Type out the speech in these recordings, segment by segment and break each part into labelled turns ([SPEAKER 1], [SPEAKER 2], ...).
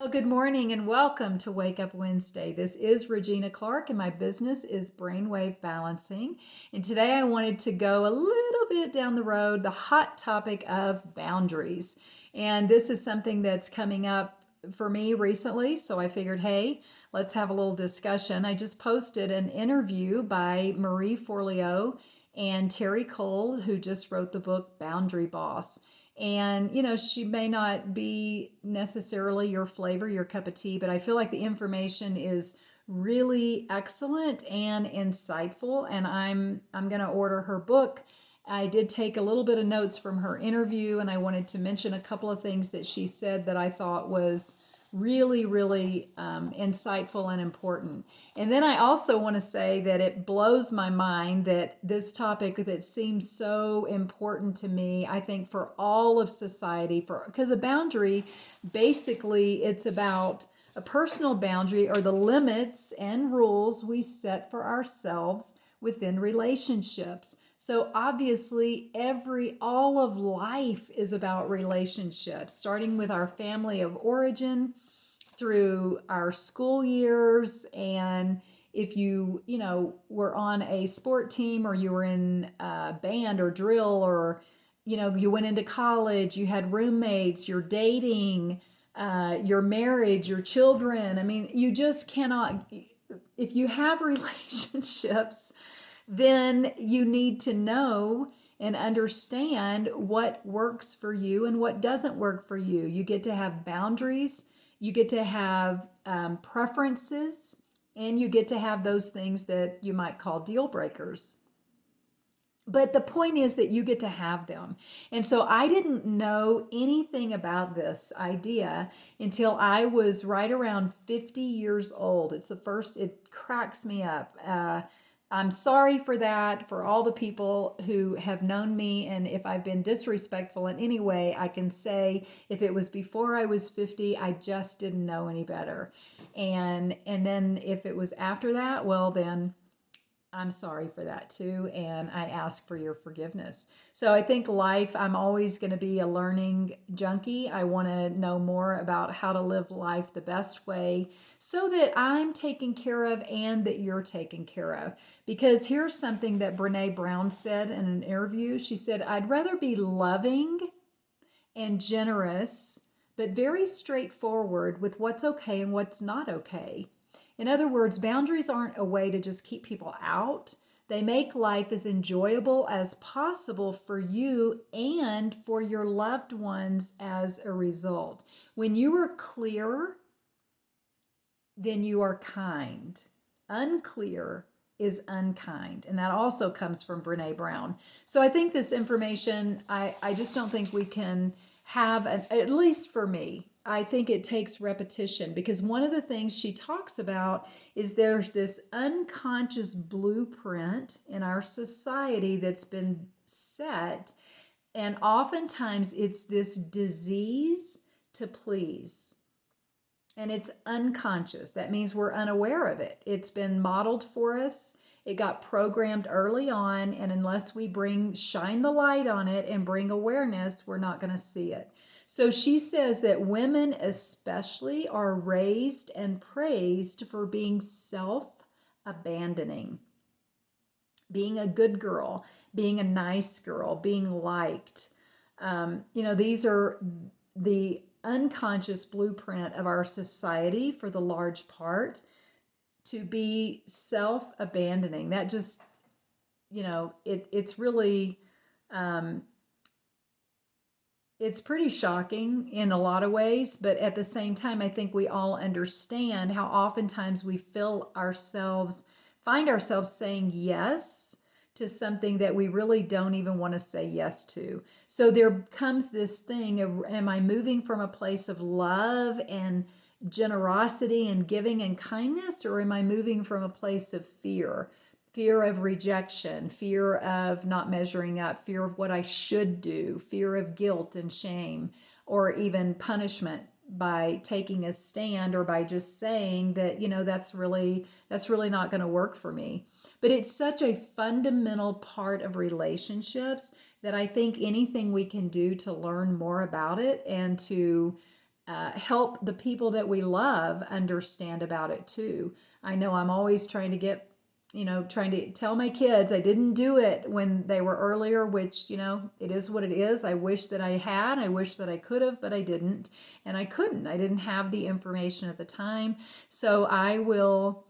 [SPEAKER 1] Well, good morning and welcome to Wake Up Wednesday. This is Regina Clark, and my business is Brainwave Balancing. And today I wanted to go a little bit down the road, the hot topic of boundaries. And this is something that's coming up for me recently, so I figured, hey, let's have a little discussion. I just posted an interview by Marie Forleo and Terry Cole, who just wrote the book Boundary Boss. And, she may not be necessarily your flavor, your cup of tea, but I feel like the information is really excellent and insightful. And I'm going to order her book. I did take a little bit of notes from her interview, and I wanted to mention a couple of things that she said that I thought was really insightful and important. And then I also want to say that it blows my mind that this topic that seems so important to me, I think for all of society, because a boundary, basically it's about a personal boundary or the limits and rules we set for ourselves within relationships. So obviously all of life is about relationships, starting with our family of origin through our school years. And if were on a sport team, or you were in a band or drill, or you went into college, you had roommates, you're dating, your marriage, your children. I mean, you just cannot, if you have relationships, then you need to know and understand what works for you and what doesn't work for you. You get to have boundaries, you get to have preferences, and you get to have those things that you might call deal breakers. But the point is that you get to have them. And so I didn't know anything about this idea until I was right around 50 years old. It cracks me up. I'm sorry for that, for all the people who have known me. And if I've been disrespectful in any way, I can say if it was before I was 50, I just didn't know any better. And then if it was after that, well, then I'm sorry for that too, and I ask for your forgiveness. So I think life, I'm always going to be a learning junkie. I want to know more about how to live life the best way so that I'm taken care of and that you're taken care of. Because here's something that Brene Brown said in an interview. She said, I'd rather be loving and generous, but very straightforward with what's okay and what's not okay. In other words, boundaries aren't a way to just keep people out. They make life as enjoyable as possible for you and for your loved ones as a result. When you are clear, then you are kind. Unclear is unkind. And that also comes from Brene Brown. So I think this information, I just don't think we can have, at least for me, I think it takes repetition, because one of the things she talks about is there's this unconscious blueprint in our society that's been set. And oftentimes it's this disease to please. And it's unconscious. That means we're unaware of it. It's been modeled for us. It got programmed early on, and unless we shine the light on it and bring awareness, we're not going to see it. So she says that women especially are raised and praised for being self-abandoning, being a good girl, being a nice girl, being liked. These are the unconscious blueprint of our society for the large part, to be self-abandoning. That just, it's really, it's pretty shocking in a lot of ways, but at the same time, I think we all understand how oftentimes we find ourselves saying yes to something that we really don't even want to say yes to. So there comes this thing of, am I moving from a place of love and generosity and giving and kindness, or am I moving from a place of fear? Fear of rejection, fear of not measuring up, fear of what I should do, fear of guilt and shame, or even punishment by taking a stand, or by just saying that, that's really not going to work for me. But it's such a fundamental part of relationships that I think anything we can do to learn more about it and to help the people that we love understand about it too. I know I'm always trying to get, trying to tell my kids I didn't do it when they were earlier, which, it is what it is. I wish that I had, I wish that I could have, but I didn't. And I couldn't. I didn't have the information at the time. So I will,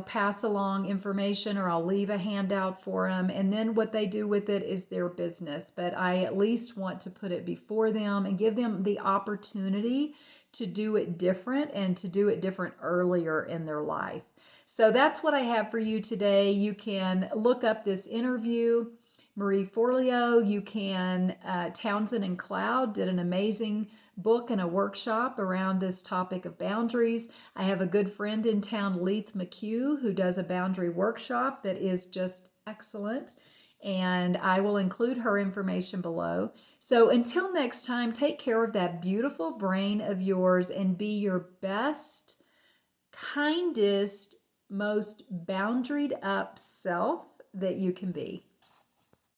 [SPEAKER 1] pass along information, or I'll leave a handout for them. And then what they do with it is their business. But I at least want to put it before them and give them the opportunity to do it different, and to do it different earlier in their life. So that's what I have for you today. You can look up this interview. Marie Forleo, you can, Townsend and Cloud did an amazing book and a workshop around this topic of boundaries. I have a good friend in town, Leith McHugh, who does a boundary workshop that is just excellent. And I will include her information below. So until next time, take care of that beautiful brain of yours and be your best, kindest, most boundaried up self that you can be.